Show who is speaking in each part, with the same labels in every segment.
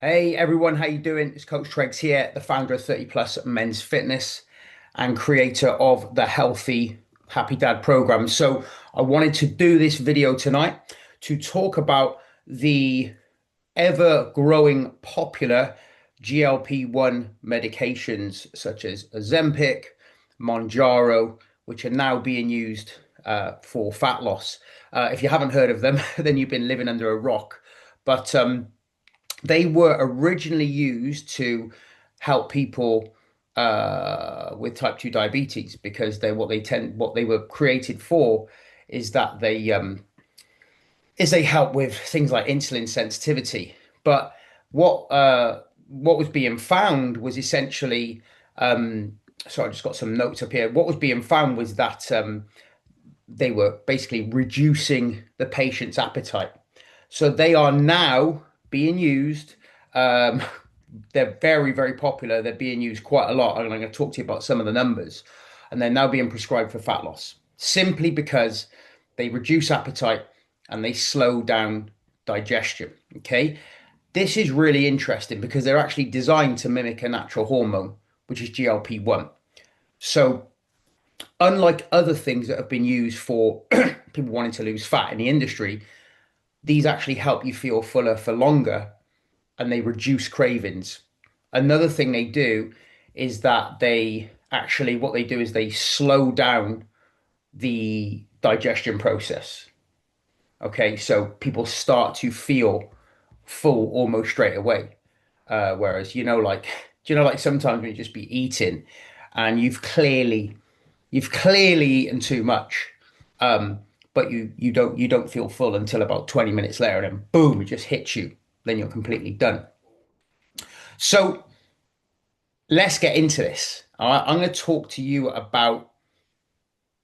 Speaker 1: Hey everyone, how you doing? It's Coach Tregs here, the founder of 30 Plus Men's Fitness and creator of the Healthy Happy Dad program. So I wanted to do this video tonight to talk about the ever growing popular GLP-1 medications such as Ozempic, Monjauro, which are now being used for fat loss. If you haven't heard of them, then you've been living under a rock. But they were originally used to help people with type 2 diabetes because what they were created for is that they help with things like insulin sensitivity. But what was being found was essentially sorry, I just got some notes up here. What was being found was that they were basically reducing the patient's appetite. So they are now being used. Um, they're very, very popular. They're being used quite a lot. And I'm going to talk to you about some of the numbers. And they're now being prescribed for fat loss simply because they reduce appetite and they slow down digestion. Okay. This is really interesting because they're actually designed to mimic a natural hormone, which is GLP-1. So, unlike other things that have been used for people wanting to lose fat in the industry, these actually help you feel fuller for longer and they reduce cravings. Another thing they do is that what they do is they slow down the digestion process. Okay, so people start to feel full almost straight away. Whereas, like sometimes when you just be eating and you've clearly eaten too much, but you don't feel full until about 20 minutes later, and then boom, it just hits you. Then you're completely done. So let's get into this. All right, I'm going to talk to you about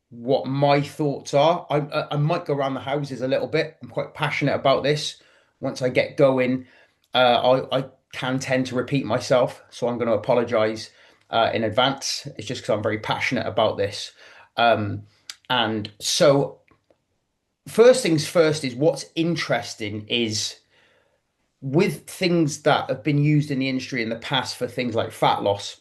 Speaker 1: what my thoughts are. I might go around the houses a little bit. I'm quite passionate about this. Once I get going, I can tend to repeat myself, so I'm going to apologize in advance. It's just because I'm very passionate about this. Um, and so, first things first is what's interesting is with things that have been used in the industry in the past for things like fat loss,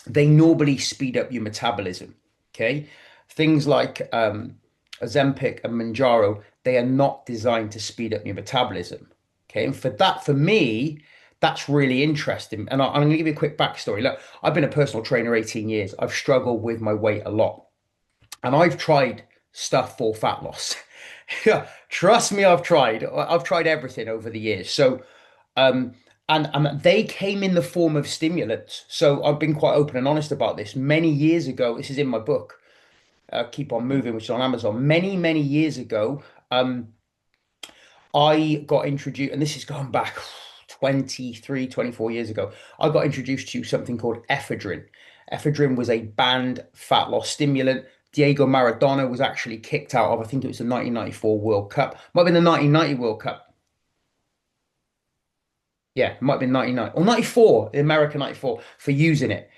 Speaker 1: they normally speed up your metabolism. Okay. Things like Ozempic and Monjaro, they are not designed to speed up your metabolism. Okay. And for me, that's really interesting. And I'm going to give you a quick backstory. Look, I've been a personal trainer 18 years. I've struggled with my weight a lot. And I've tried stuff for fat loss. Yeah, trust me, I've tried. I've tried everything over the years. So, um, and they came in the form of stimulants. So I've been quite open and honest about this. Many years ago, this is in my book, Keep On Moving, which is on Amazon. Many, many years ago, I got introduced, and this is going back 23, 24 years ago. I got introduced to something called ephedrine. Ephedrine was a banned fat loss stimulant. Diego Maradona was actually kicked out of, I think it was the 1994 World Cup. Might have been the 1990 World Cup. Yeah, it might have been 99 or 94, the American 94, for using it.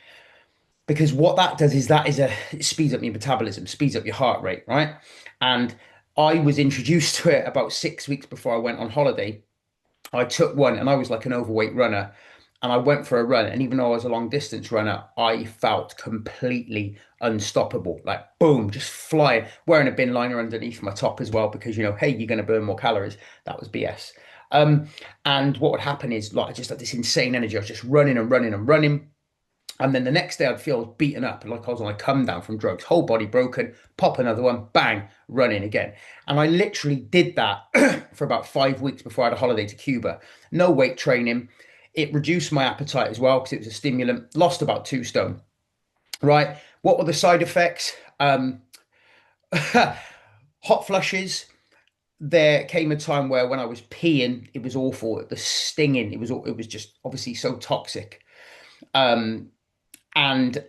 Speaker 1: Because what that does is it speeds up your metabolism, speeds up your heart rate, right? And I was introduced to it about 6 weeks before I went on holiday. I took one and I was like an overweight runner. And I went for a run. And even though I was a long distance runner, I felt completely unstoppable. Like, boom, just flying, wearing a bin liner underneath my top as well, because, hey, you're going to burn more calories. That was BS. Um, and what would happen is, like, I just had this insane energy. I was just running and running and running. And then the next day I'd feel beaten up, like I was on a come down from drugs, whole body broken, pop another one, bang, running again. And I literally did that for about 5 weeks before I had a holiday to Cuba. No weight training. It reduced my appetite as well because it was a stimulant. Lost about 2 stone. Right. What were the side effects? Hot flushes. There came a time where when I was peeing, it was awful. The stinging, it was just obviously so toxic. Um, and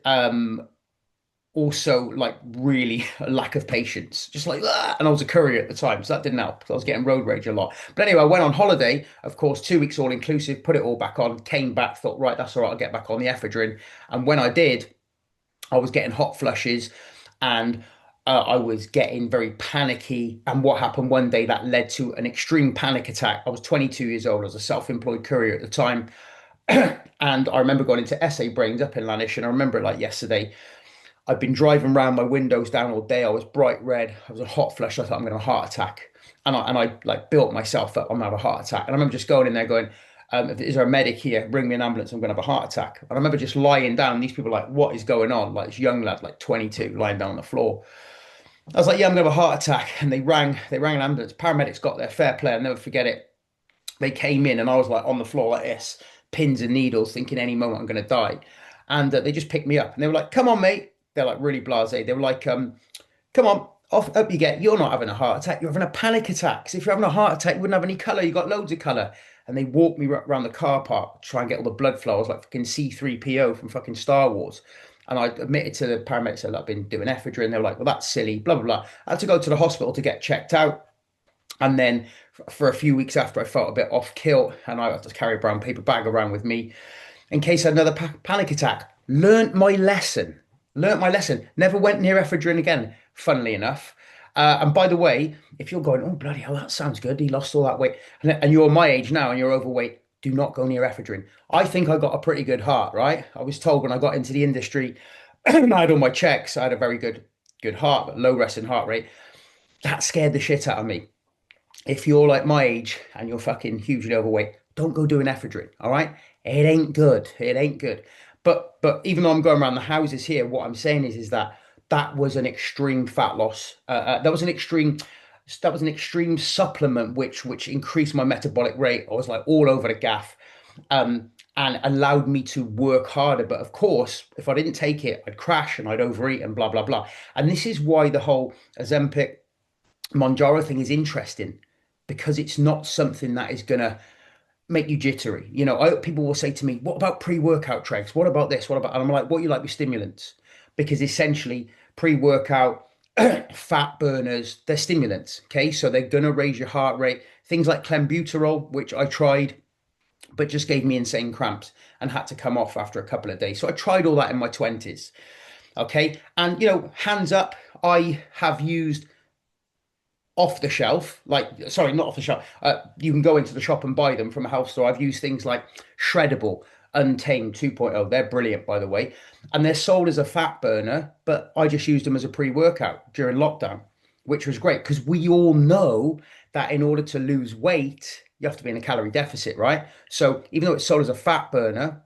Speaker 1: also like really a lack of patience, just like "Ah," and I was a courier at the time, so that didn't help. I was getting road rage a lot. But anyway, I went on holiday, of course, 2 weeks all inclusive, put it all back on, came back, thought, right, that's all right, I'll get back on the ephedrine. And when I did, I was getting hot flushes and I was getting very panicky. And what happened one day that led to an extreme panic attack. I was 22 years old. I was a self-employed courier at the time. And I remember going into SA Brains up in Lanish, and I remember it like yesterday. I'd been driving around, my windows down all day. I was bright red. I was a hot flush. I thought I'm going to have a heart attack. And I like built myself up. I'm going to have a heart attack. And I remember just going in there going, is there a medic here? Bring me an ambulance. I'm going to have a heart attack. And I remember just lying down. These people were like, what is going on? Like this young lad, like 22, lying down on the floor. I was like, yeah, I'm going to have a heart attack. And they rang an ambulance. Paramedics got there, fair play. I'll never forget it. They came in and I was like on the floor like this, pins and needles, thinking any moment I'm going to die. And they just picked me up and they were like, come on, mate. They're like really blasé. They were like, come on, off up you get. You're not having a heart attack. You're having a panic attack. 'Cause if you're having a heart attack, you wouldn't have any colour. You got loads of colour. And they walked me around the car park, try and get all the blood flow. I was like fucking C3PO from fucking Star Wars. And I admitted to the paramedics that I'd been doing ephedrine. They were like, well, that's silly, blah, blah, blah. I had to go to the hospital to get checked out. And then for a few weeks after, I felt a bit off kilt and I had to carry a brown paper bag around with me in case I had another panic attack. Learned my lesson. Learned my lesson. Never went near ephedrine again, funnily enough. And by the way, if you're going, oh, bloody hell, that sounds good. He lost all that weight. And you're my age now and you're overweight, do not go near ephedrine. I think I got a pretty good heart, right? I was told when I got into the industry, I had all my checks. I had a very good heart, but low resting heart rate. That scared the shit out of me. If you're like my age and you're fucking hugely overweight, don't go doing ephedrine, all right? It ain't good. It ain't good. But even though I'm going around the houses here, what I'm saying is that that was an extreme fat loss. That was an extreme supplement which increased my metabolic rate. I was like all over the gaff, and allowed me to work harder. But of course, if I didn't take it, I'd crash and I'd overeat and blah blah blah. And this is why the whole Ozempic Monjauro thing is interesting because it's not something that is gonna make you jittery. You know, people will say to me, "What about pre-workout Tregs? What about this? What about?" And I'm like, "What you like with stimulants?" Because essentially, pre-workout fat burners, they're stimulants. Okay, so they're gonna raise your heart rate. Things like clenbuterol, which I tried, but just gave me insane cramps and had to come off after a couple of days. So I tried all that in my 20s. Okay, and you know, hands up, I have used off the shelf, like, sorry, not off the shelf. You can go into the shop and buy them from a health store. I've used things like Shreddable, Untamed 2.0. They're brilliant, by the way. And they're sold as a fat burner, but I just used them as a pre-workout during lockdown, which was great because we all know that in order to lose weight, you have to be in a calorie deficit, right? So even though it's sold as a fat burner,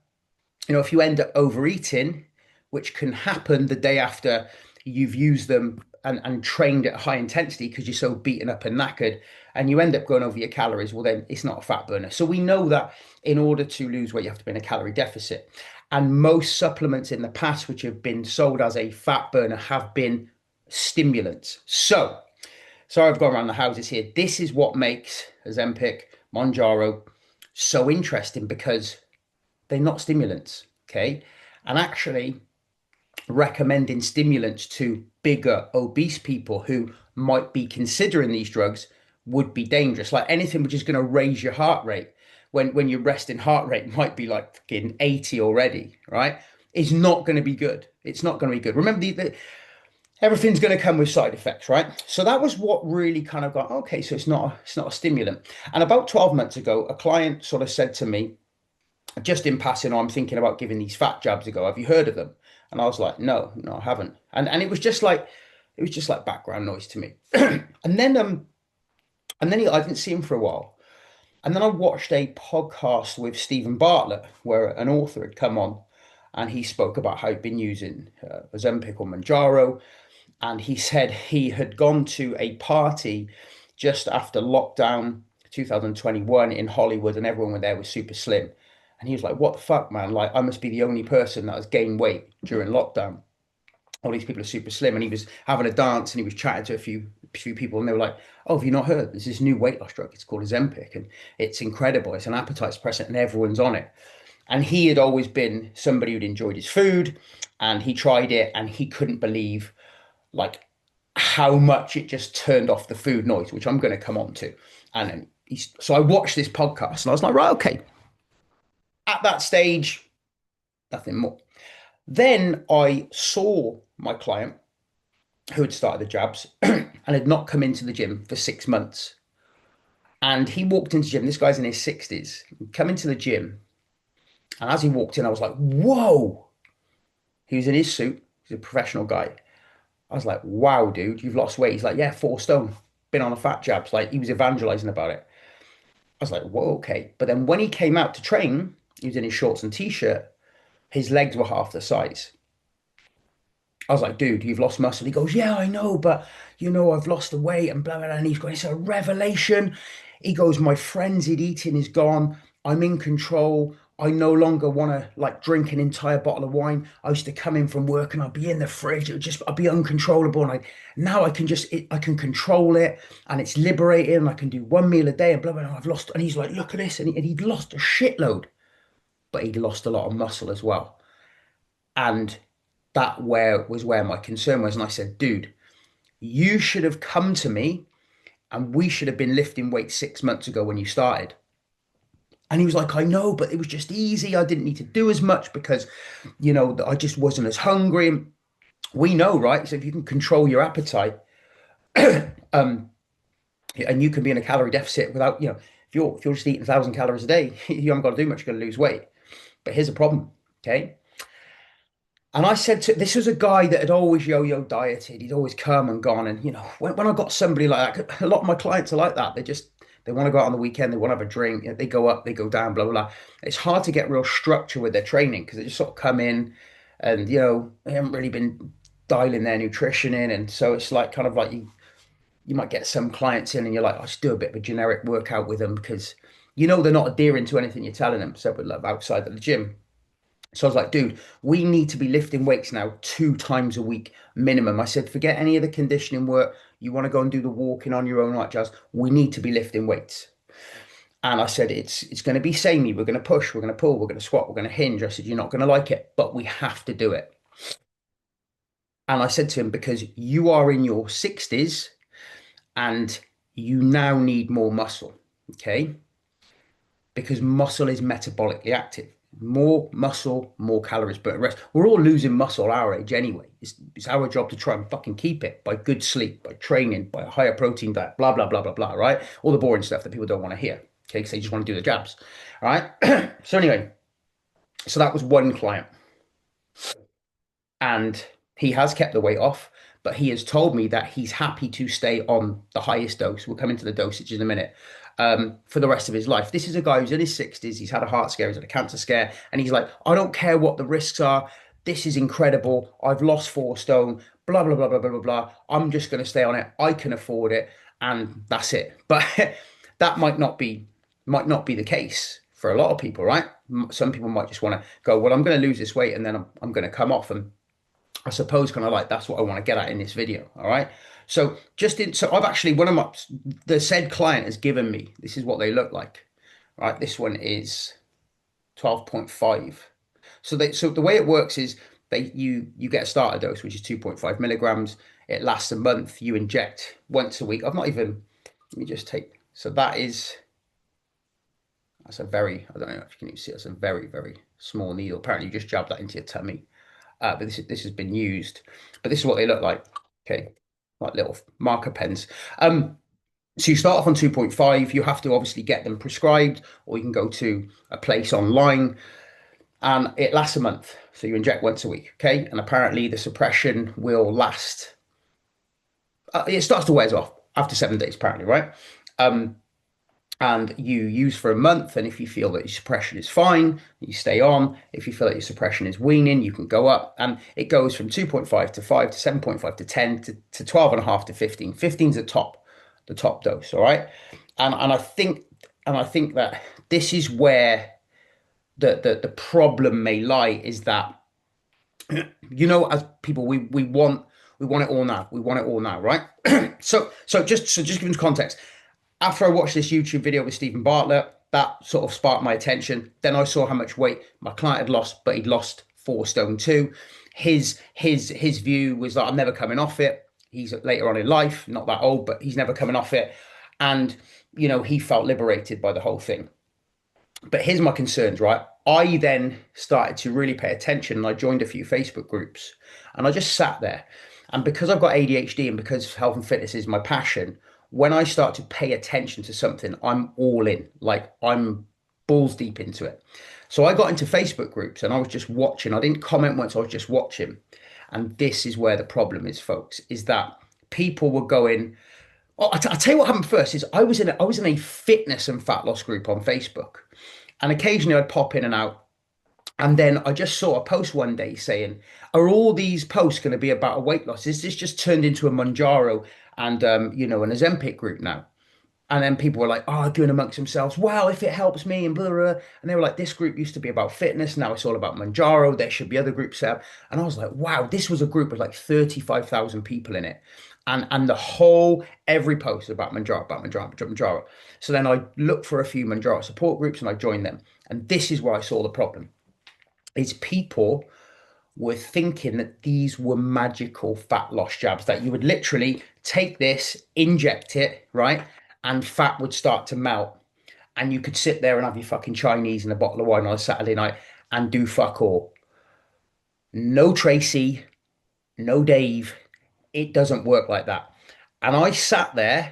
Speaker 1: you know, if you end up overeating, which can happen the day after you've used them and trained at high intensity because you're so beaten up and knackered and you end up going over your calories, well, then it's not a fat burner. So we know that in order to lose weight, you have to be in a calorie deficit. And most supplements in the past, which have been sold as a fat burner, have been stimulants. So, sorry, I've gone around the houses here. This is what makes Ozempic, Monjauro so interesting because they're not stimulants, okay? And actually, recommending stimulants to bigger obese people who might be considering these drugs would be dangerous. Like anything which is going to raise your heart rate when your resting heart rate might be like fucking 80 already, right? Is not going to be good. It's not going to be good. Remember, everything's going to come with side effects, right? So that was what really kind of got, okay, so it's not a stimulant. And about 12 months ago, a client sort of said to me, just in passing, I'm thinking about giving these fat jabs a go. Have you heard of them? And I was like, no, I haven't. And it was just like background noise to me. and then I didn't see him for a while. And then I watched a podcast with Stephen Bartlett, where an author had come on, and he spoke about how he'd been using Ozempic or Monjaro, and he said he had gone to a party just after lockdown 2021 in Hollywood, and everyone there was super slim. And he was like, what the fuck, man? Like, I must be the only person that has gained weight during lockdown. All these people are super slim. And he was having a dance and he was chatting to a few people and they were like, oh, have you not heard? There's this new weight loss drug. It's called Ozempic and it's incredible. It's an appetite suppressant and everyone's on it. And he had always been somebody who'd enjoyed his food and he tried it and he couldn't believe like how much it just turned off the food noise, which I'm going to come on to. And so I watched this podcast and I was like, right, okay. At that stage, nothing more. Then I saw my client who had started the jabs and had not come into the gym for 6 months. And he walked into the gym. This guy's in his 60s. Come into the gym, and as he walked in, I was like, "Whoa!" He was in his suit. He's a professional guy. I was like, "Wow, dude, you've lost weight." He's like, "Yeah, 4 stone. Been on a fat jabs." Like he was evangelizing about it. I was like, "Whoa, okay." But then when he came out to train, he was in his shorts and t-shirt. His legs were half the size. I was like, "Dude, you've lost muscle." He goes, "Yeah, I know, but I've lost the weight and blah, blah, blah." And he's going, "It's a revelation." He goes, "My frenzied eating is gone. I'm in control. I no longer want to like drink an entire bottle of wine. I used to come in from work and I'd be in the fridge. I'd be uncontrollable. And now I can I can control it and it's liberating. And I can do one meal a day and blah, blah, blah. I've lost." And he's like, "Look at this." And he'd lost a shitload, but he'd lost a lot of muscle as well. And that where my concern was. And I said, "Dude, you should have come to me and we should have been lifting weights 6 months ago when you started." And he was like, "I know, but it was just easy. I didn't need to do as much because, I just wasn't as hungry." And we know, right? So if you can control your appetite, um, and you can be in a calorie deficit without, if you're just eating 1,000 calories a day, you haven't got to do much. You're going to lose weight. But here's a problem. Okay. And I said this was a guy that had always yo-yo dieted. He'd always come and gone. And when I got somebody like that, a lot of my clients are like that. They want to go out on the weekend. They want to have a drink. They go up, they go down, blah, blah, blah. It's hard to get real structure with their training because they just sort of come in and, they haven't really been dialing their nutrition in. And so it's like kind of like you might get some clients in and you're like, "I'll just do a bit of a generic workout with them because, they're not adhering to anything you're telling them. So, but love outside of the gym." So I was like, "Dude, we need to be lifting weights now 2 times a week minimum." I said, "Forget any of the conditioning work. You want to go and do the walking on your own, like Jazz. We need to be lifting weights." And I said, it's going to be samey. We're going to push, we're going to pull, we're going to squat, we're going to hinge." I said, "You're not going to like it, but we have to do it." And I said to him, "Because you are in your 60s and you now need more muscle, okay? Because muscle is metabolically active. More muscle, more calories burnt. Rest. We're all losing muscle our age anyway. It's our job to try and fucking keep it by good sleep, by training, by a higher protein diet, blah, blah, blah, blah, blah, right? All the boring stuff that people don't want to hear, okay? Because they just want to do the jabs, all right? So anyway, so that was one client. And he has kept the weight off, but he has told me that he's happy to stay on the highest dose. We'll come into the dosage in a minute. For the rest of his life. This is a guy who's in his 60s. He's had a heart scare, he's had a cancer scare, and he's like, "I don't care what the risks are. This is incredible. I've lost 4 stone, blah, blah, blah, blah, blah, blah, blah. I'm just going to stay on it. I can afford it. And that's it." But that might not be the case for a lot of people, right? Some people might just want to go, "Well, I'm going to lose this weight and then I'm going to come off." And I suppose kind of like that's what I want to get at in this video. All right. So I've actually one of my the said client has given me this is what they look like. Right. This one is 12.5. So the way it works is you get a starter dose, which is 2.5 milligrams. It lasts a month. You inject once a week. I've not even let me just take so that's a very I don't know if you can even see it's a very, very small needle. Apparently you just jab that into your tummy. But this has been used. But this is what they look like. Okay, like little marker pens. So you start off on 2.5. You have to obviously get them prescribed, or you can go to a place online, and it lasts a month. So you inject once a week. Okay, and apparently the suppression will last. It starts to wear off after 7 days, apparently, right? Um, and you use for a month. And if you feel that your suppression is fine, you stay on. If you feel that your suppression is weaning, you can go up. And it goes from 2.5 to 5 to 7.5 to 10 to 12 and a half to 15. 15 is the top dose. All right. And I think that this is where the problem may lie is that, as people, we want it all now. We want it all now, right? So just giving context, after I watched this YouTube video with Stephen Bartlett, that sort of sparked my attention. Then I saw how much weight my client had lost, but he'd lost 4 stone too. His view was that I'm never coming off it. He's later on in life, not that old, but he's never coming off it. And, he felt liberated by the whole thing. But here's my concerns, right? I then started to really pay attention and I joined a few Facebook groups and I just sat there And because I've got ADHD and because health and fitness is my passion, when I start to pay attention to something, I'm all in. Like I'm balls deep into it. So I got into Facebook groups and I was just watching. I didn't comment once, I was just watching. And this is where the problem is, folks, is that people were going, oh, I'll tell you what happened first is I was in a fitness and fat loss group on Facebook. And occasionally I'd pop in and out. And then I just saw a post one day saying, are all these posts going to be about a weight loss? Is this just turned into a Monjauro and an Ozempic group now? And then people were like, oh, doing amongst themselves, wow, if it helps me and blah, blah, blah. And they were like, this group used to be about fitness. Now it's all about Monjaro. There should be other groups set up. And I was like, wow, this was a group with like 35,000 people in it. And every post about Monjaro, about Monjaro, Monjaro. So then I looked for a few Monjaro support groups and I joined them. And this is where I saw the problem is people were thinking that these were magical fat loss jabs, that you would literally take this, inject it, right? And fat would start to melt. And you could sit there and have your fucking Chinese and a bottle of wine on a Saturday night and do fuck all. No Tracy, no Dave. It doesn't work like that. And I sat there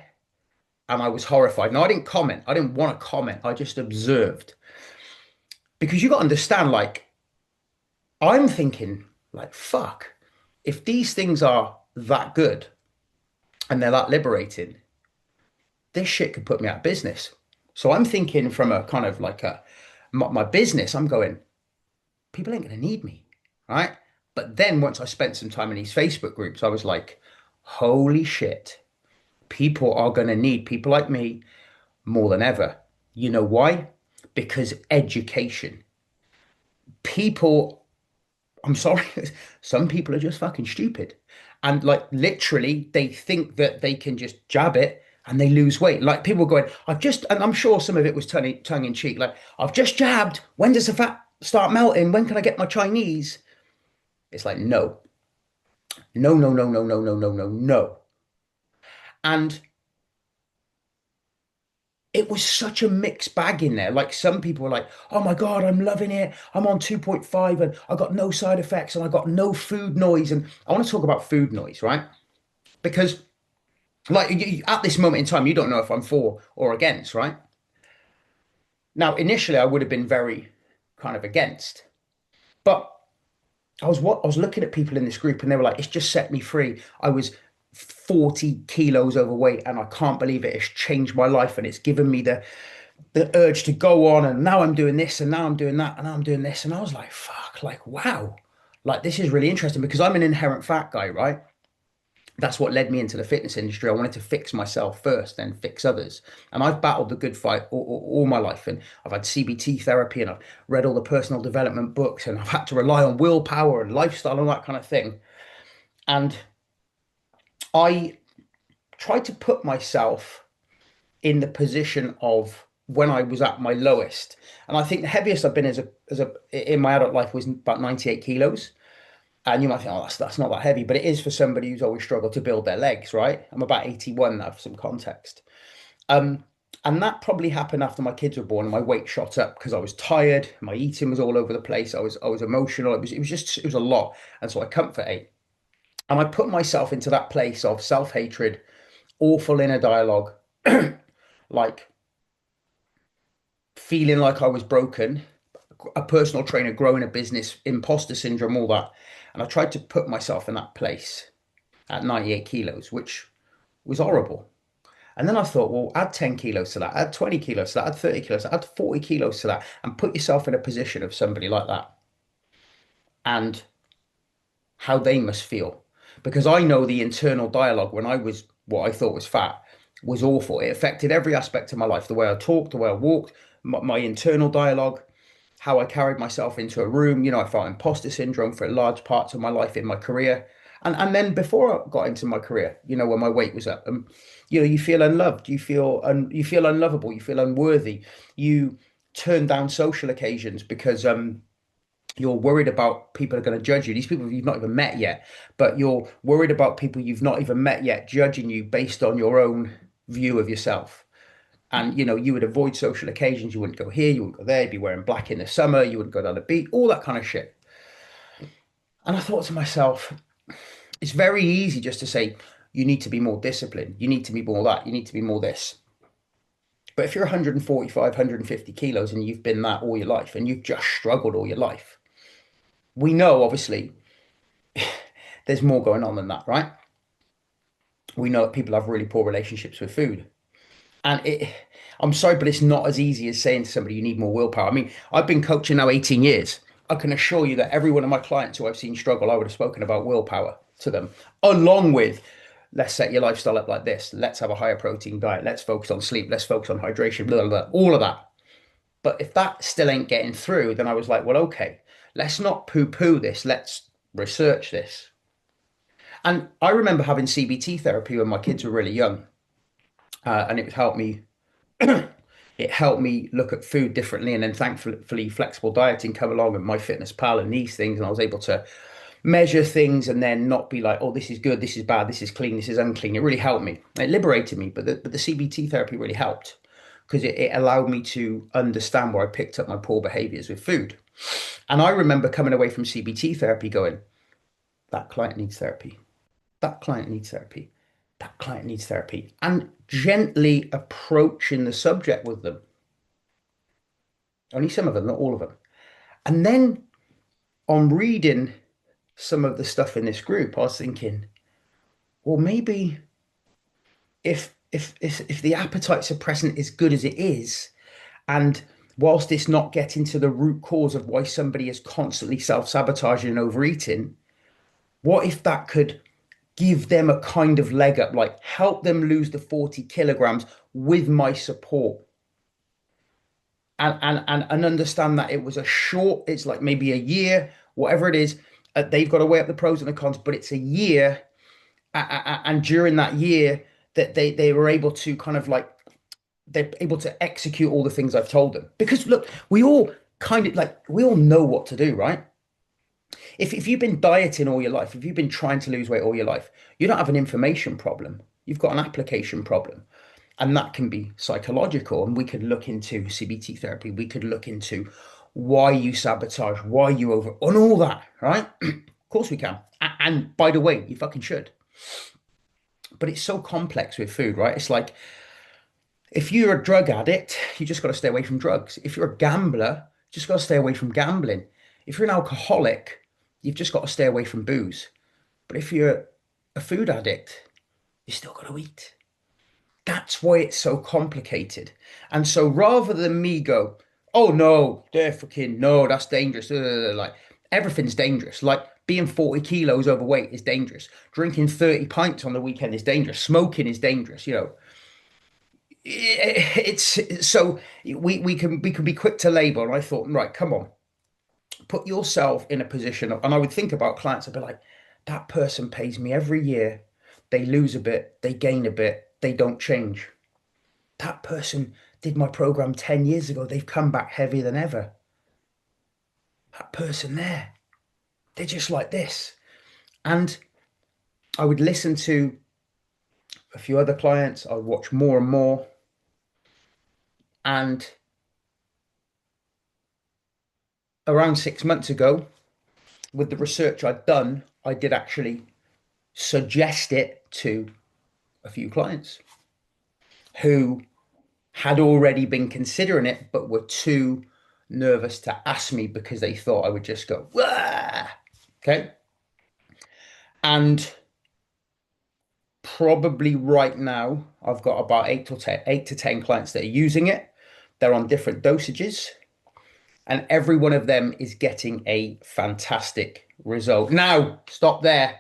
Speaker 1: and I was horrified. Now, I didn't comment. I didn't want to comment. I just observed. Because you got to understand, like, I'm thinking, like, fuck, if these things are that good and they're that liberating, this shit could put me out of business. So I'm thinking from a kind of like my business, I'm going, people ain't going to need me, right? But then once I spent some time in these Facebook groups, I was like, holy shit, people are going to need people like me more than ever. You know why? Because education. People, I'm sorry, some people are just fucking stupid. And like literally, they think that they can just jab it and they lose weight. Like people going, and I'm sure some of it was tongue in cheek, like, I've just jabbed. When does the fat start melting? When can I get my Chinese? It's like, no, no, no, no, no, no, no, no, no, no. And it was such a mixed bag in there. Like some people were like, oh my God, I'm loving it. I'm on 2.5 and I got no side effects and I got no food noise. And I want to talk about food noise, right? Because like at this moment in time, you don't know if I'm for or against, right? Now, initially, I would have been very kind of against, but I was looking at people in this group and they were like, it's just set me free. I was 40 kilos overweight and I can't believe it. It's changed my life and it's given me the urge to go on. And now I'm doing this and now I'm doing that and now I'm doing this. And I was like, fuck, like, wow, like this is really interesting because I'm an inherent fat guy, right? That's what led me into the fitness industry. I wanted to fix myself first, then fix others. And I've battled the good fight all my life. And I've had CBT therapy and I've read all the personal development books and I've had to rely on willpower and lifestyle and that kind of thing. And I tried to put myself in the position of when I was at my lowest. And I think the heaviest I've been in my adult life was about 98 kilos. And you might think, oh, that's not that heavy, but it is for somebody who's always struggled to build their legs, right? I'm about 81 now, for some context. Um, and that probably happened after my kids were born and my weight shot up because I was tired, my eating was all over the place, I was emotional, it was a lot. And so I comfort ate. And I put myself into that place of self-hatred, awful inner dialogue, like feeling like I was broken, a personal trainer, growing a business, imposter syndrome, all that. And I tried to put myself in that place at 98 kilos, which was horrible. And then I thought, well, add 10 kilos to that, add 20 kilos to that, add 30 kilos, add 40 kilos to that, and put yourself in a position of somebody like that and how they must feel. Because I know the internal dialogue when I was what I thought was fat was awful. It affected every aspect of my life, the way I talked, the way I walked, my internal dialogue, how I carried myself into a room. You know, I felt imposter syndrome for large parts of my life in my career. And then before I got into my career, you know, when my weight was up, you feel unloved, you feel unlovable, you feel unworthy. You turn down social occasions because you're worried about people are going to judge you. These people you've not even met yet, but you're worried about people you've not even met yet judging you based on your own view of yourself. And you would avoid social occasions. You wouldn't go here, you wouldn't go there. You'd be wearing black in the summer. You wouldn't go down the beach. All that kind of shit. And I thought to myself, It's very easy just to say, you need to be more disciplined. You need to be more that. You need to be more this. But if you're 145, 150 kilos and you've been that all your life and you've just struggled all your life, we know obviously there's more going on than that, right? We know that people have really poor relationships with food. And I'm sorry, but it's not as easy as saying to somebody, you need more willpower. I mean, I've been coaching now 18 years. I can assure you that every one of my clients who I've seen struggle, I would have spoken about willpower to them, along with let's set your lifestyle up like this. Let's have a higher protein diet. Let's focus on sleep. Let's focus on hydration, blah, blah, blah, all of that. But if that still ain't getting through, then I was like, well, okay, let's not poo-poo this. Let's research this. And I remember having CBT therapy when my kids were really young, and it helped me. It helped me look at food differently, and then thankfully, flexible dieting come along and MyFitnessPal and these things, and I was able to measure things and then not be like, oh, this is good, this is bad, this is clean, this is unclean. It really helped me. It liberated me, but the CBT therapy really helped because it allowed me to understand where I picked up my poor behaviors with food. And I remember coming away from CBT therapy going, that client needs therapy. That client needs therapy. That client needs therapy. And gently approaching the subject with them. Only some of them, not all of them. And then on reading some of the stuff in this group, I was thinking, well, maybe if the appetite suppressant is good as it is, and whilst it's not getting to the root cause of why somebody is constantly self-sabotaging and overeating, what if that could give them a kind of leg up, like help them lose the 40 kilograms with my support? And understand that it was it's like maybe a year, whatever it is. They've got to weigh up the pros and the cons, but it's a year. And during that year that they were able to kind of like, they're able to execute all the things I've told them. Because look, we all know what to do, right? If you've been dieting all your life, if you've been trying to lose weight all your life, you don't have an information problem. You've got an application problem. And that can be psychological. And we could look into CBT therapy. We could look into why you sabotage, why you and all that, right? Of course we can. And by the way, you fucking should. But it's so complex with food, right? It's like, if you're a drug addict, you just got to stay away from drugs. If you're a gambler, you just got to stay away from gambling. If you're an alcoholic, you've just got to stay away from booze. But if you're a food addict, you still got to eat. That's why it's so complicated. And so rather than me go, oh no, no, that's dangerous. Like everything's dangerous. Like being 40 kilos overweight is dangerous. Drinking 30 pints on the weekend is dangerous. Smoking is dangerous. It's so we can be quick to label. And I thought, right, come on, put yourself in a position of, and I would think about clients, I'd be like, that person pays me every year. They lose a bit, they gain a bit, they don't change. That person did my program 10 years ago. They've come back heavier than ever. That person there, they're just like this. And I would listen to a few other clients. I would watch more and more. And around 6 months ago, with the research I'd done, I did actually suggest it to a few clients who had already been considering it, but were too nervous to ask me because they thought I would just go, wah! Okay. And probably right now, I've got about 8 to 10 clients that are using it. They're on different dosages, and every one of them is getting a fantastic result. Now, stop there.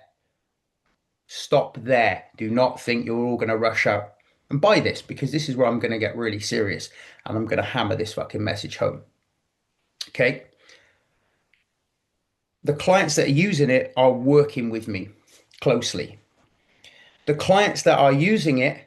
Speaker 1: Stop there. Do not think you're all going to rush out and buy this, because this is where I'm going to get really serious and I'm going to hammer this fucking message home. Okay. The clients that are using it are working with me closely. The clients that are using it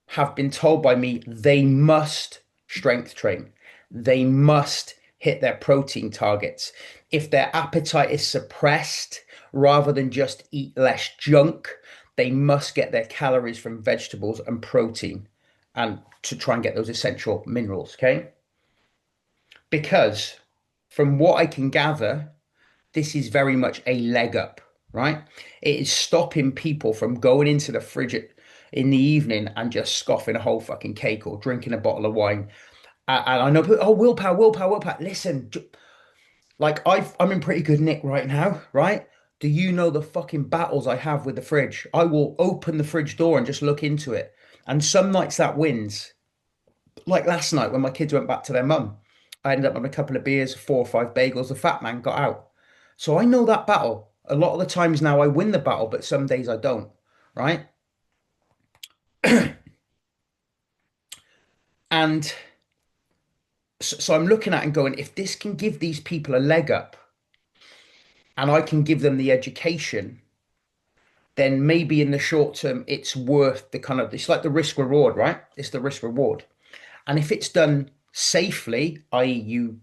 Speaker 1: have been told by me they must strength train. They must hit their protein targets. If their appetite is suppressed, rather than just eat less junk, they must get their calories from vegetables and protein, and to try and get those essential minerals, okay? Because from what I can gather, this is very much a leg up. right? It is stopping people from going into the fridge in the evening and just scoffing a whole fucking cake or drinking a bottle of wine. And I know people, oh, willpower, willpower, willpower. Listen, like I'm in pretty good nick right now, right? Do you know the fucking battles I have with the fridge? I will open the fridge door and just look into it. And some nights that wins. Like last night when my kids went back to their mum, I ended up having a couple of beers, 4 or 5 bagels. The fat man got out. So I know that battle. A lot of the times now I win the battle, but some days I don't, right? And so I'm looking at and going, if this can give these people a leg up and I can give them the education, then maybe in the short term it's worth the kind of, it's like the risk reward, right? It's the risk reward. And if it's done safely, i.e., you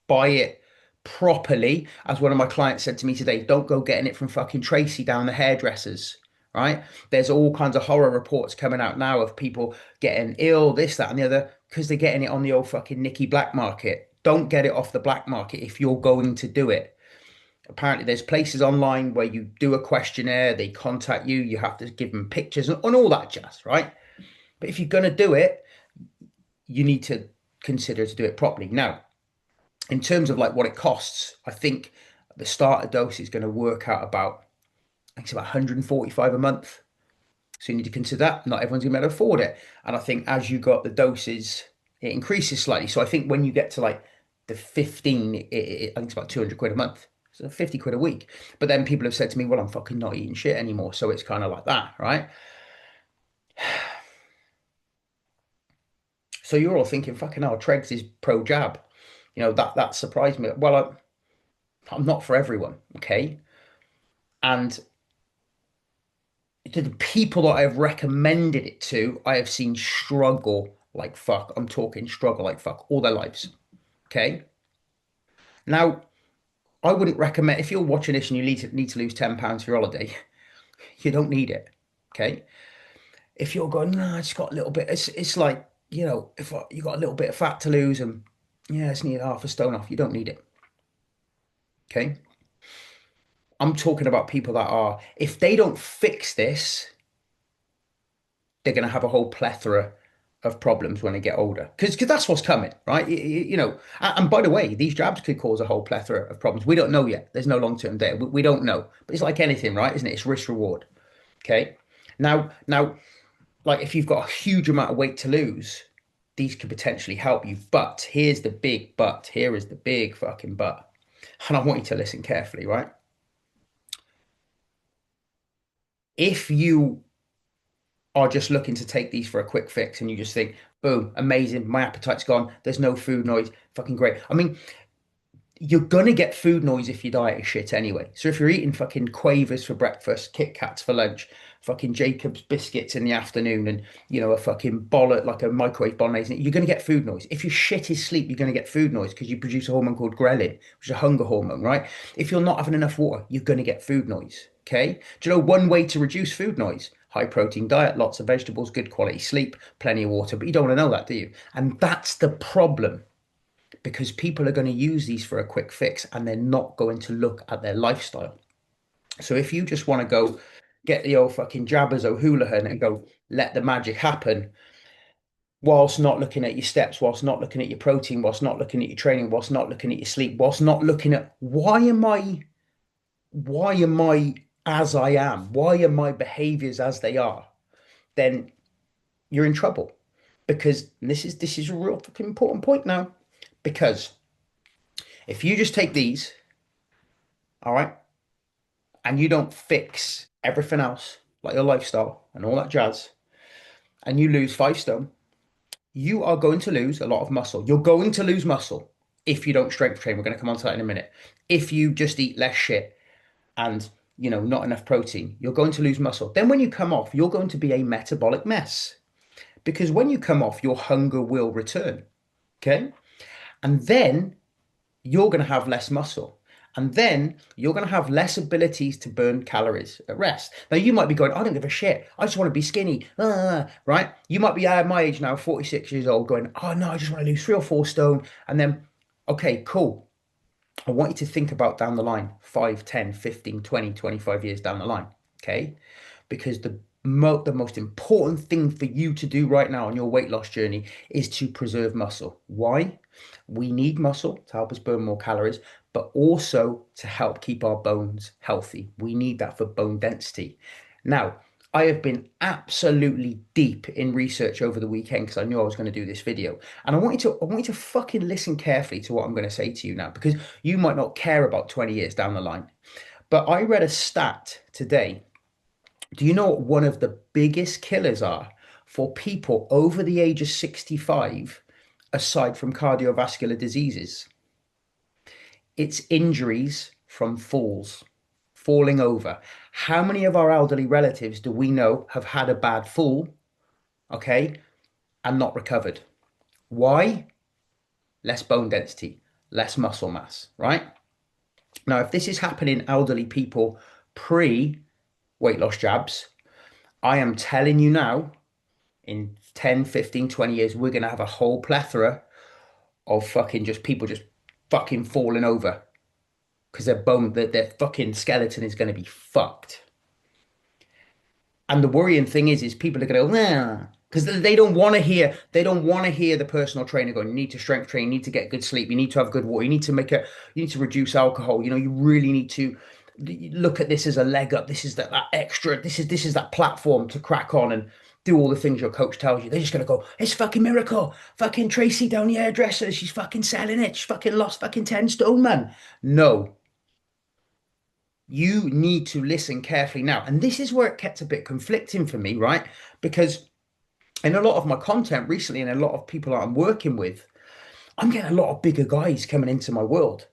Speaker 1: buy it properly, as one of my clients said to me today, don't go getting it from fucking Tracy down the hairdressers, right? There's all kinds of horror reports coming out now of people getting ill, this, that, and the other, because they're getting it on the old fucking Nicky black market. Don't get it off the black market if you're going to do it. Apparently, there's places online where you do a questionnaire, they contact you, you have to give them pictures and all that jazz, right? But if you're going to do it, you need to consider to do it properly. Now, in terms of like what it costs, I think the starter dose is going to work out about, I think it's about 145 a month. So you need to consider that. Not everyone's going to be able to afford it. And I think as you got the doses, it increases slightly. So I think when you get to like the 15, I think it's about 200 quid a month. So 50 quid a week. But then people have said to me, well, I'm fucking not eating shit anymore. So it's kind of like that, right? So you're all thinking, fucking hell, Tregs is pro jab. That surprised me. Well, I'm not for everyone, okay? And the people that I've recommended it to, I have seen struggle like fuck. I'm talking struggle like fuck all their lives, okay? Now, I wouldn't recommend, if you're watching this and you need to lose £10 for your holiday, you don't need it, okay? If you're going, no, I just got a little bit, it's like, if you got a little bit of fat to lose and yeah, it's need half a stone off, you don't need it, okay? I'm talking about people that are, if they don't fix this, they're going to have a whole plethora of problems when they get older. Because that's what's coming, right? And by the way, these jabs could cause a whole plethora of problems. We don't know yet. There's no long-term data. We don't know. But it's like anything, right? Isn't it? It's risk reward. Okay. Now, like if you've got a huge amount of weight to lose, these could potentially help you. But here's the big but. Here is the big fucking but. And I want you to listen carefully, right? If you are just looking to take these for a quick fix and you just think, boom, amazing, my appetite's gone, there's no food noise, fucking great. I mean, you're gonna get food noise if your diet is shit anyway. So if you're eating fucking Quavers for breakfast, Kit Kats for lunch, fucking Jacob's biscuits in the afternoon, and a fucking bollet like a microwave bolognese, you're gonna get food noise. If your shit is sleep, you're gonna get food noise because you produce a hormone called ghrelin, which is a hunger hormone, right? If you're not having enough water, you're gonna get food noise. Okay? Do you know one way to reduce food noise? High protein diet, lots of vegetables, good quality sleep, plenty of water. But you don't want to know that, do you? And that's the problem because people are going to use these for a quick fix and they're not going to look at their lifestyle. So if you just want to go get the old fucking Jabber's O'Houlihan and go let the magic happen whilst not looking at your steps, whilst not looking at your protein, whilst not looking at your training, whilst not looking at your sleep, whilst not looking at why am I as I am? Why are my behaviors as they are? Then you're in trouble. Because this is a real fucking important point now. Because if you just take these, all right, and you don't fix everything else, like your lifestyle and all that jazz, and you lose 5 stone, you are going to lose a lot of muscle. You're going to lose muscle if you don't strength train. We're going to come on to that in a minute. If you just eat less shit and not enough protein, you're going to lose muscle. Then when you come off, you're going to be a metabolic mess because when you come off, your hunger will return. Okay. And then you're going to have less muscle. And then you're going to have less abilities to burn calories at rest. Now, you might be going, I don't give a shit. I just want to be skinny. Right? You might be at my age now, 46 years old, going, oh no, I just want to lose 3 or 4 stone. And then, okay, cool. I want you to think about down the line, 5, 10, 15, 20, 25 years down the line. Okay. Because the most important thing for you to do right now on your weight loss journey is to preserve muscle. Why? We need muscle to help us burn more calories, but also to help keep our bones healthy. We need that for bone density. Now, I have been absolutely deep in research over the weekend because I knew I was going to do this video. And I want you to fucking listen carefully to what I'm going to say to you now, because you might not care about 20 years down the line. But I read a stat today. Do you know what one of the biggest killers are for people over the age of 65, aside from cardiovascular diseases? It's injuries from falls, falling over. How many of our elderly relatives do we know have had a bad fall, okay, and not recovered? Why? Less bone density, less muscle mass, right? Now, if this is happening in elderly people pre weight loss jabs, I am telling you now, in 10, 15, 20 years, we're going to have a whole plethora of fucking just people just fucking falling over because their fucking skeleton is going to be fucked. And the worrying thing is people are going to go, nah, because they don't want to hear the personal trainer going, you need to strength train, you need to get good sleep, you need to have good water, you need to reduce alcohol, you really need to look at this as a leg up. This is that extra, this is that platform to crack on and do all the things your coach tells you. They're just gonna go, it's fucking miracle. Fucking Tracy down the hairdresser, she's fucking selling it. She's fucking lost fucking 10 stone, man. No. You need to listen carefully now. And this is where it gets a bit conflicting for me, right? Because in a lot of my content recently and a lot of people that I'm working with, I'm getting a lot of bigger guys coming into my world.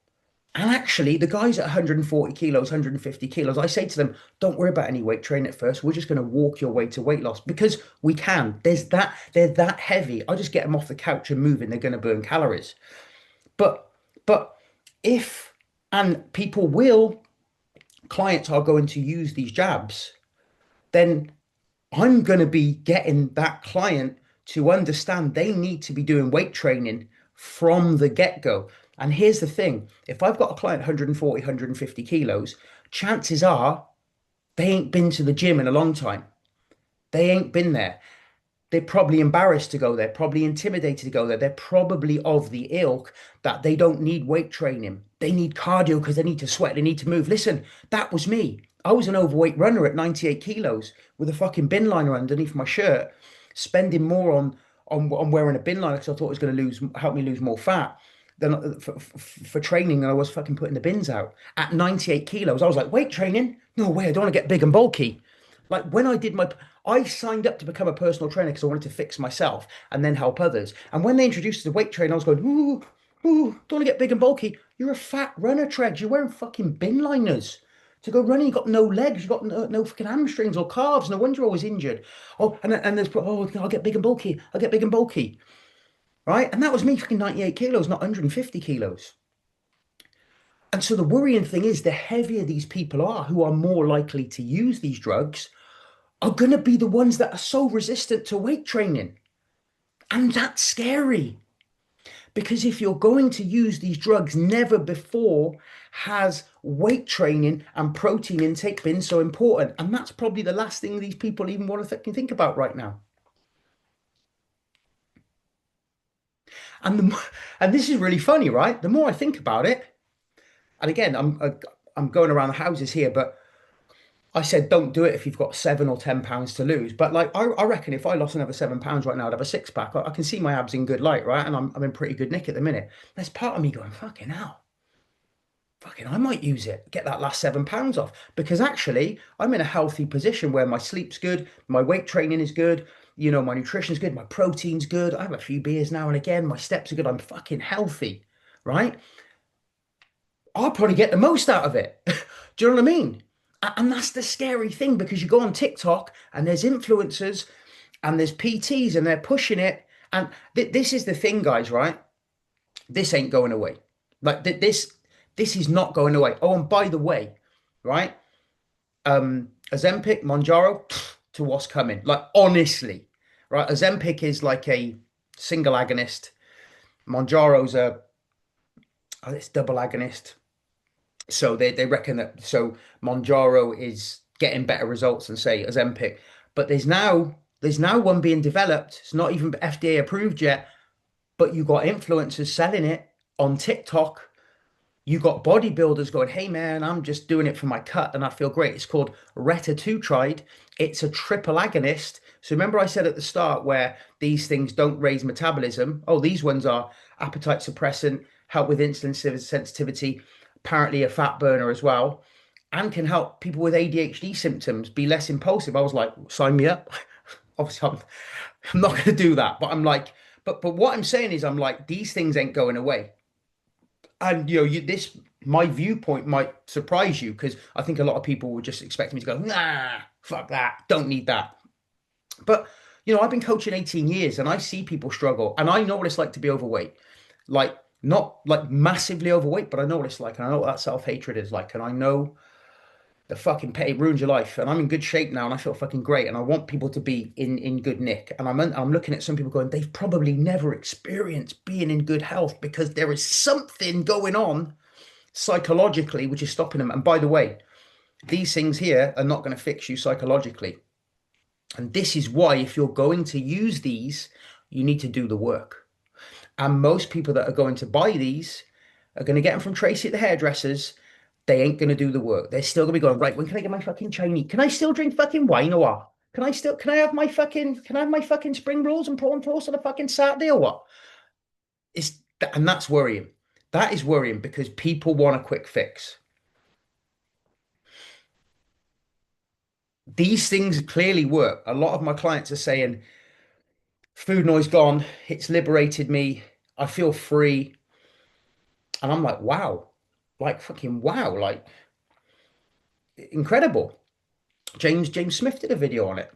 Speaker 1: And actually, the guys at 140 kilos, 150 kilos, I say to them, don't worry about any weight training at first. We're just going to walk your way to weight loss because we can. They're that heavy. I just get them off the couch and moving. They're going to burn calories. But, but if, and people will, clients are going to use these jabs, then I'm going to be getting that client to understand they need to be doing weight training from the get-go. And here's the thing, if I've got a client 140, 150 kilos, chances are they ain't been to the gym in a long time. They ain't been there. They're probably embarrassed to go there, probably intimidated to go there. They're probably of the ilk that they don't need weight training. They need cardio because they need to sweat, they need to move. Listen, that was me. I was an overweight runner at 98 kilos with a fucking bin liner underneath my shirt, spending more on wearing a bin liner because I thought it was going to help me lose more fat than for training than I was fucking putting the bins out. At 98 kilos, I was like, weight training? No way, I don't want to get big and bulky. Like when I signed up to become a personal trainer because I wanted to fix myself and then help others. And when they introduced the weight training, I was going, ooh, don't want to get big and bulky. You're a fat runner, Tregs. You're wearing fucking bin liners to go running. You've got no legs. You've got no fucking hamstrings or calves. No wonder you're always injured. Oh, and there's, oh, I'll get big and bulky. I'll get big and bulky. Right? And that was me fucking 98 kilos, not 150 kilos. And so the worrying thing is the heavier these people are who are more likely to use these drugs are going to be the ones that are so resistant to weight training. And that's scary. Because if you're going to use these drugs, never before has weight training and protein intake been so important. And that's probably the last thing these people even want to think about right now. And this is really funny, right? The more I think about it, and again, I'm going around the houses here, but I said don't do it if you've got 7 or 10 pounds to lose. But like I reckon if I lost another 7 pounds right now, I'd have a six pack. I can see my abs in good light, right? And I'm in pretty good nick at the minute. There's part of me going, fucking hell. Fucking, I might use it, get that last 7 pounds off. Because actually, I'm in a healthy position where my sleep's good, my weight training is good, my nutrition's good, my protein's good. I have a few beers now and again, my steps are good, I'm fucking healthy, right? I'll probably get the most out of it. Do you know what I mean? And that's the scary thing because you go on TikTok and there's influencers and there's PTs and they're pushing it. And this is the thing, guys, right? This ain't going away. Like this is not going away. Oh, and by the way, right? Ozempic, Monjauro, to what's coming. Like honestly, right? Ozempic is like a single agonist. Monjauro's it's double agonist. So they reckon that Monjaro is getting better results than say Ozempic. But there's now one being developed. It's not even FDA approved yet, but you got influencers selling it on TikTok. You got bodybuilders going, hey man, I'm just doing it for my cut and I feel great. It's called retatrutide. It's a triple agonist. So remember I said at the start where these things don't raise metabolism. Oh, these ones are appetite suppressant, help with insulin sensitivity, apparently a fat burner as well, and can help people with ADHD symptoms be less impulsive. I was like, sign me up. Obviously, I'm not going to do that, but I'm like, but what I'm saying is, I'm like, these things ain't going away. And this my viewpoint might surprise you because I think a lot of people would just expect me to go, nah, fuck that, don't need that. But I've been coaching 18 years and I see people struggle, and I know what it's like to be overweight. Like not like massively overweight, but I know what it's like, and I know what that self-hatred is like, and I know the fucking pay ruins your life. And I'm in good shape now, and I feel fucking great. And I want people to be in good nick. And I'm looking at some people going, they've probably never experienced being in good health because there is something going on psychologically which is stopping them. And by the way, these things here are not going to fix you psychologically. And this is why, if you're going to use these, you need to do the work. And most people that are going to buy these are going to get them from Tracy at the hairdressers. They ain't going to do the work. They're still going to be going, right, when can I get my fucking Chinese? Can I still drink fucking wine or what? Can I have my fucking spring rolls and prawn toast on a fucking Saturday or what? And that's worrying. That is worrying because people want a quick fix. These things clearly work. A lot of my clients are saying, food noise gone. It's liberated me. I feel free. And I'm like, wow, like fucking wow, like incredible. James Smith did a video on it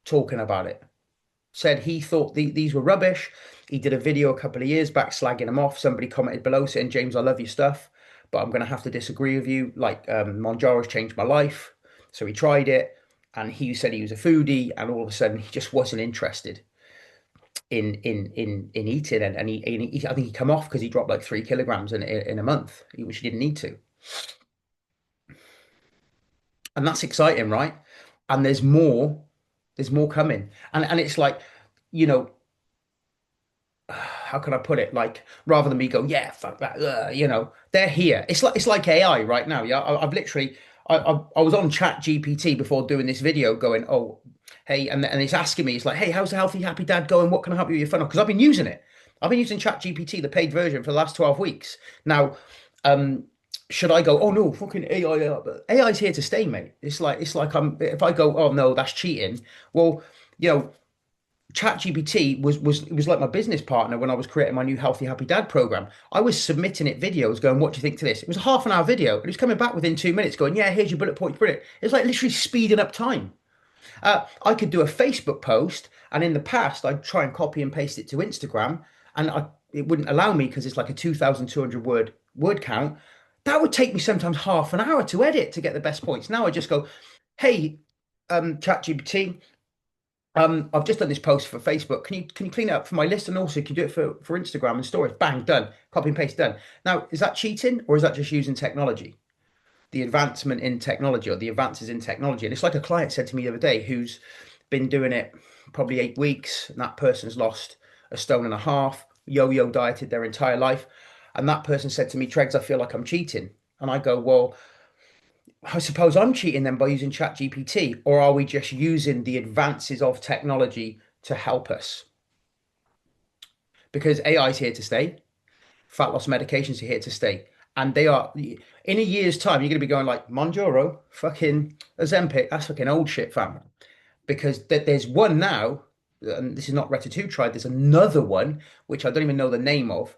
Speaker 1: talking about it. Said he thought these were rubbish. He did a video a couple of years back slagging them off. Somebody commented below saying, James, I love your stuff, but I'm going to have to disagree with you. Like, Monjaro's changed my life. So he tried it and he said he was a foodie, and all of a sudden he just wasn't interested in eating. And I think he come off because he dropped like 3 kilograms in a month, which he didn't need to. And that's exciting, right? And there's more coming. And it's like, you know, how can I put it? Like, rather than me go, yeah, fuck that, they're here. It's like AI right now. Yeah, I've literally, I was on Chat GPT before doing this video, going, oh, hey, and it's asking me, it's like, hey, how's the healthy happy dad going? What can I help you with your funnel? Because I've been using it. I've been using Chat GPT, the paid version, for the last 12 weeks. Now, um, should I go, oh no, fucking AI? But AI's here to stay, mate. It's like if I go, oh no, that's cheating. Well, you know, ChatGPT was like my business partner when I was creating my new Healthy Happy Dad program. I was submitting it videos going, what do you think to this? It was a half an hour video. And it was coming back within 2 minutes going, yeah, here's your bullet points. Brilliant. It's like literally speeding up time. I could do a Facebook post, and in the past, I'd try and copy and paste it to Instagram, and it wouldn't allow me because it's like a 2,200 word count. That would take me sometimes half an hour to edit to get the best points. Now I just go, hey, ChatGPT, I've just done this post for Facebook. Can you clean it up for my list? And also, can you do it for Instagram and stories? Bang, done. Copy and paste, done. Now, is that cheating or is that just using technology? The advancement in technology or the advances in technology. And it's like a client said to me the other day who's been doing it probably 8 weeks, and that person's lost a stone and a half, yo-yo dieted their entire life. And that person said to me, Tregs, I feel like I'm cheating. And I go, well, I suppose I'm cheating then by using ChatGPT, or are we just using the advances of technology to help us? Because AI is here to stay, fat loss medications are here to stay, and they are in a year's time. You're going to be going like Monjaro, fucking Ozempic, that's fucking old shit, fam. Because there's one now, and this is not retatrutide. There's another one which I don't even know the name of.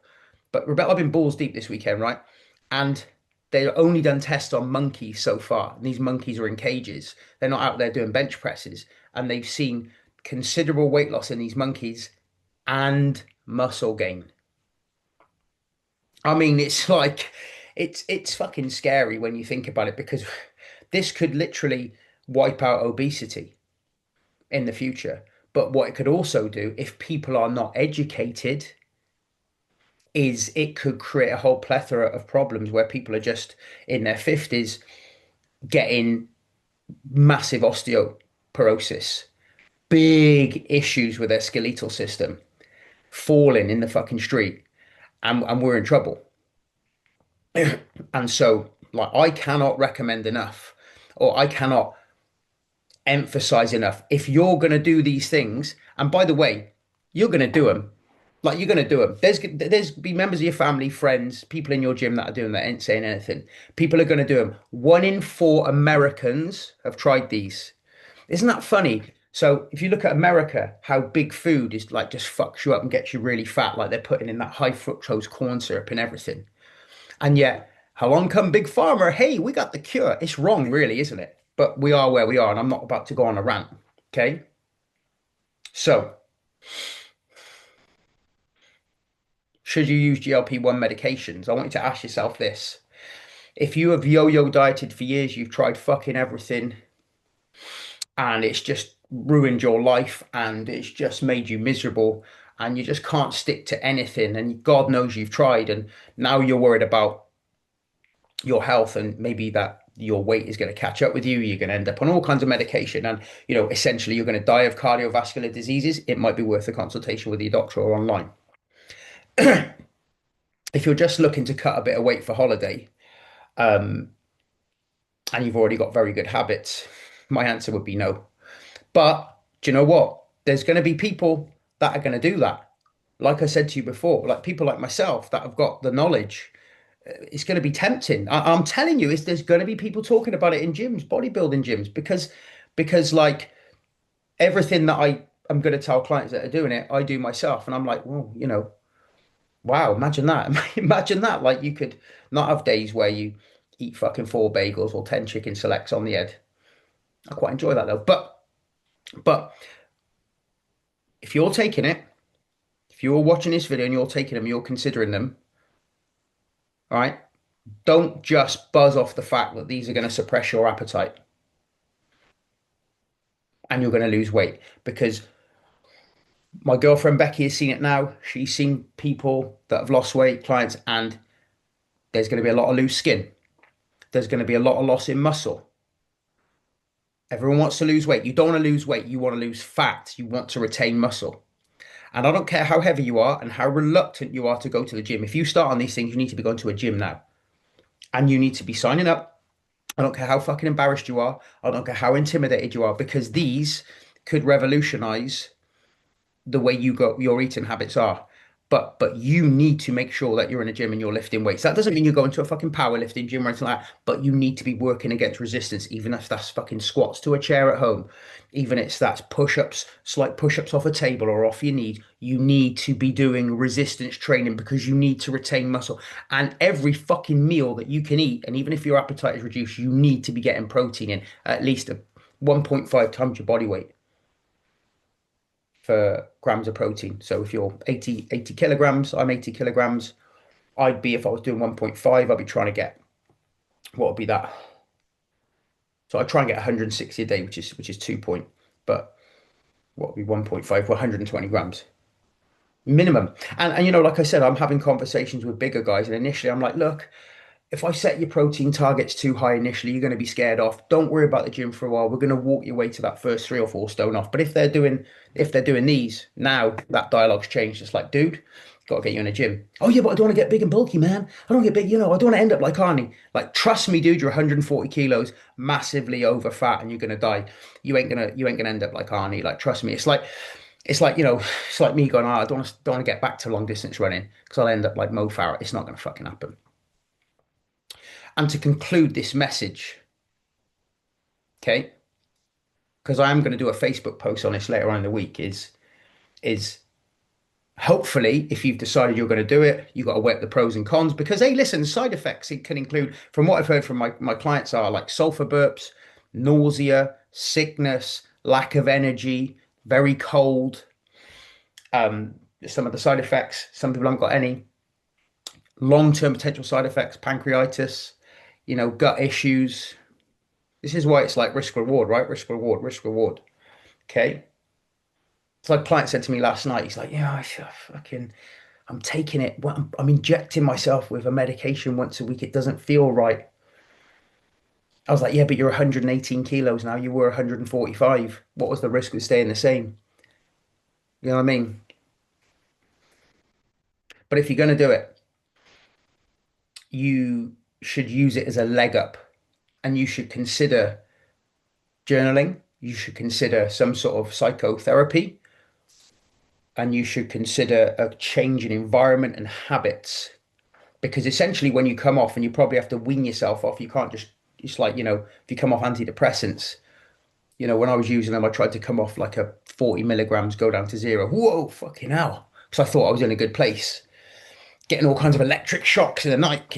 Speaker 1: But Rebecca, I've been balls deep this weekend, right? And they've only done tests on monkeys so far. And these monkeys are in cages. They're not out there doing bench presses. And they've seen considerable weight loss in these monkeys and muscle gain. I mean, it's like it's fucking scary when you think about it, because this could literally wipe out obesity in the future. But what it could also do, if people are not educated is it could create a whole plethora of problems where people are just in their 50s getting massive osteoporosis, big issues with their skeletal system, falling in the fucking street, and we're in trouble. And so, like, I cannot recommend enough, or I cannot emphasize enough. If you're going to do these things, and by the way, you're going to do them. Like, you're going to do them. There's be members of your family, friends, people in your gym that are doing that, ain't saying anything. People are going to do them. 1 in 4 Americans have tried these. Isn't that funny? So if you look at America, how big food is like just fucks you up and gets you really fat, like they're putting in that high fructose corn syrup and everything. And yet, along come Big Pharma, hey, we got the cure. It's wrong, really, isn't it? But we are where we are, and I'm not about to go on a rant. Okay. So, should you use GLP-1 medications? I want you to ask yourself this. If you have yo-yo dieted for years, you've tried fucking everything, and it's just ruined your life, and it's just made you miserable, and you just can't stick to anything, and God knows you've tried, and now you're worried about your health and maybe that your weight is going to catch up with you. You're going to end up on all kinds of medication, and essentially you're going to die of cardiovascular diseases. It might be worth a consultation with your doctor or online. If you're just looking to cut a bit of weight for holiday, um, and you've already got very good habits, my answer would be no. But do you know what? There's going to be people that are going to do that. Like I said to you before, like people like myself that have got the knowledge. It's going to be tempting. I'm telling you, there's going to be people talking about it in gyms, bodybuilding gyms, because like everything that I'm going to tell clients that are doing it, I do myself, and I'm like, well, wow, imagine that, imagine that. Like you could not have days where you eat fucking 4 bagels or 10 chicken selects on the head. I quite enjoy that though. But if you're taking it, if you're watching this video and you're taking them, you're considering them, all right? Don't just buzz off the fact that these are going to suppress your appetite and you're going to lose weight, because my girlfriend Becky has seen it now. She's seen people that have lost weight, clients, and there's going to be a lot of loose skin. There's going to be a lot of loss in muscle. Everyone wants to lose weight. You don't want to lose weight. You want to lose fat. You want to retain muscle. And I don't care how heavy you are and how reluctant you are to go to the gym. If you start on these things, you need to be going to a gym now. And you need to be signing up. I don't care how fucking embarrassed you are. I don't care how intimidated you are, because these could revolutionize the way your eating habits are. But you need to make sure that you're in a gym and you're lifting weights. That doesn't mean you're going to a fucking powerlifting gym or anything like that, but you need to be working against resistance, even if that's fucking squats to a chair at home, even if that's push-ups, slight push-ups off a table or off your knees. You need to be doing resistance training because you need to retain muscle. And every fucking meal that you can eat, and even if your appetite is reduced, you need to be getting protein in at least 1.5 times your body weight for grams of protein. So if you're 80 kilograms, I'm 80 kilograms. If I was doing 1.5, I'd be trying to get, what would be that? So I try and get 160 a day, which is 2 point, but what would be 1.5? 120 grams minimum. And like I said, I'm having conversations with bigger guys, and initially I'm like, look, if I set your protein targets too high initially, you're going to be scared off. Don't worry about the gym for a while. We're going to walk your way to that first 3 or 4 stone off. But if they're doing these now, that dialogue's changed. It's like, dude, got to get you in a gym. Oh yeah, but I don't want to get big and bulky, man. I don't get big, I don't want to end up like Arnie. Like, trust me, dude, you're 140 kilos, massively over fat, and you're gonna die. You ain't gonna end up like Arnie. Like, trust me. It's like it's like me going, I don't want to get back to long distance running because I'll end up like Mo Farah. It's not gonna fucking happen. And to conclude this message, okay, because I am going to do a Facebook post on this later on in the week, is hopefully if you've decided you're going to do it, you've got to weigh up the pros and cons, because hey, listen, side effects it can include, from what I've heard from my clients, are like sulfur burps, nausea, sickness, lack of energy, very cold. Some of the side effects, some people haven't got any. Long-term potential side effects, pancreatitis, gut issues. This is why it's like risk reward, right? Risk reward, risk reward. Okay. It's like a client said to me last night, he's like, yeah, I'm taking it. Well, I'm injecting myself with a medication once a week. It doesn't feel right. I was like, yeah, but you're 118 kilos now. You were 145. What was the risk of staying the same? You know what I mean? But if you're going to do it, you should use it as a leg up, and you should consider journaling. You should consider some sort of psychotherapy, and you should consider a change in environment and habits. Because essentially, when you come off, and you probably have to wean yourself off, you can't just, it's like, if you come off antidepressants, when I was using them, I tried to come off like a 40 milligrams, go down to zero. Whoa, fucking hell. Because I thought I was in a good place. Getting all kinds of electric shocks in the night,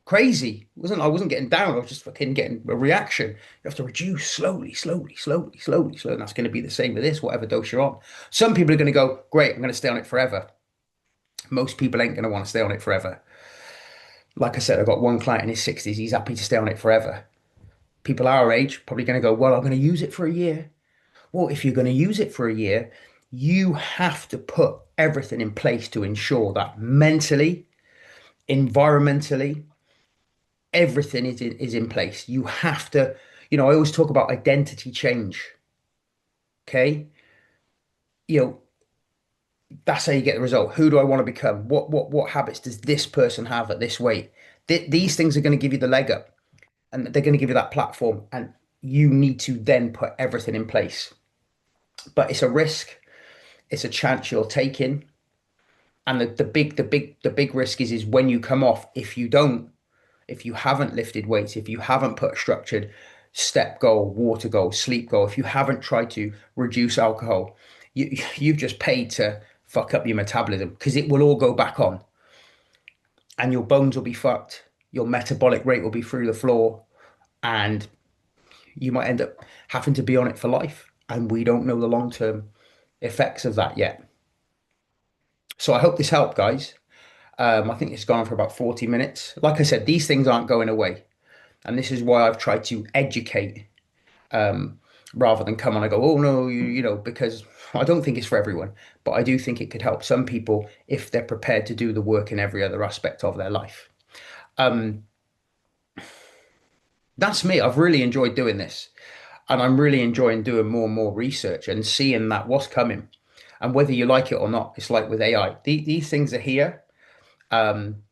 Speaker 1: crazy. I wasn't getting down, I was just fucking getting a reaction. You have to reduce slowly, slowly, slowly, slowly, slowly. And that's going to be the same with this, whatever dose you're on. Some people are going to go, great, I'm going to stay on it forever. Most people ain't going to want to stay on it forever. Like I said, I've got one client in his 60s, he's happy to stay on it forever. People our age probably going to go, well, I'm going to use it for a year. Well, if you're going to use it for a year, you have to put everything in place to ensure that mentally, environmentally, everything is in place. You have to, I always talk about identity change. Okay. You know, that's how you get the result. Who do I want to become? What habits does this person have at this weight? These things are going to give you the leg up, and they're going to give you that platform, and you need to then put everything in place. But it's a risk, it's a chance you're taking. And the big risk is when you come off, if you haven't lifted weights, if you haven't put a structured step goal, water goal, sleep goal, if you haven't tried to reduce alcohol, you've just paid to fuck up your metabolism, because it will all go back on, and your bones will be fucked, your metabolic rate will be through the floor, and you might end up having to be on it for life. And we don't know the long-term effects of that yet. So I hope this helped, guys. I think it's gone on for about 40 minutes. Like I said, these things aren't going away. And this is why I've tried to educate, rather than come on and go, oh no, because I don't think it's for everyone. But I do think it could help some people if they're prepared to do the work in every other aspect of their life. That's me. I've really enjoyed doing this. And I'm really enjoying doing more and more research and seeing that what's coming. And whether you like it or not, it's like with AI. These things are here. And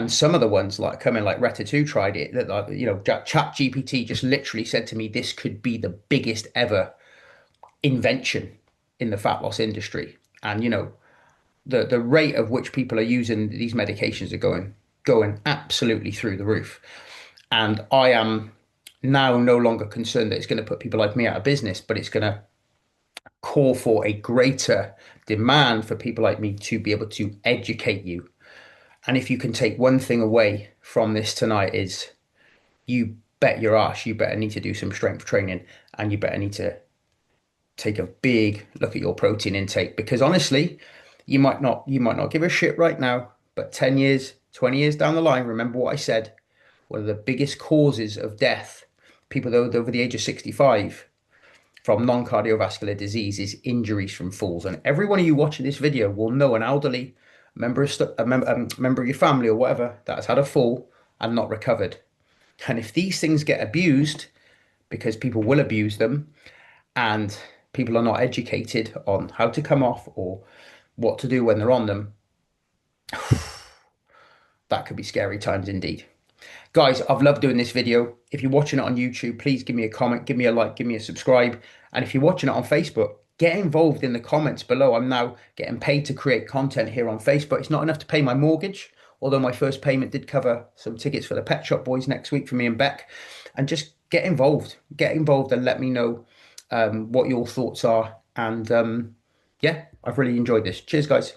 Speaker 1: some of the ones like coming, like Retta 2 tried it, that Chat GPT just literally said to me, this could be the biggest ever invention in the fat loss industry. And the rate of which people are using these medications are going absolutely through the roof. And I am now no longer concerned that it's going to put people like me out of business, but it's going to call for a greater demand for people like me to be able to educate you. And if you can take one thing away from this tonight, is you bet your ass you better need to do some strength training, and you better need to take a big look at your protein intake, because honestly, you might not give a shit right now, but 10 years, 20 years down the line, remember what I said, one of the biggest causes of death, people over the age of 65, from non-cardiovascular disease, is injuries from falls. And every one of you watching this video will know an elderly member of your family or whatever that has had a fall and not recovered. And if these things get abused, because people will abuse them, and people are not educated on how to come off or what to do when they're on them, that could be scary times indeed. Guys, I've loved doing this video. If you're watching it on YouTube, please give me a comment, give me a like, give me a subscribe. And if you're watching it on Facebook, get involved in the comments below. I'm now getting paid to create content here on Facebook. It's not enough to pay my mortgage, although my first payment did cover some tickets for the Pet Shop Boys next week for me and Beck. And just get involved and let me know what your thoughts are. And yeah, I've really enjoyed this. Cheers, guys.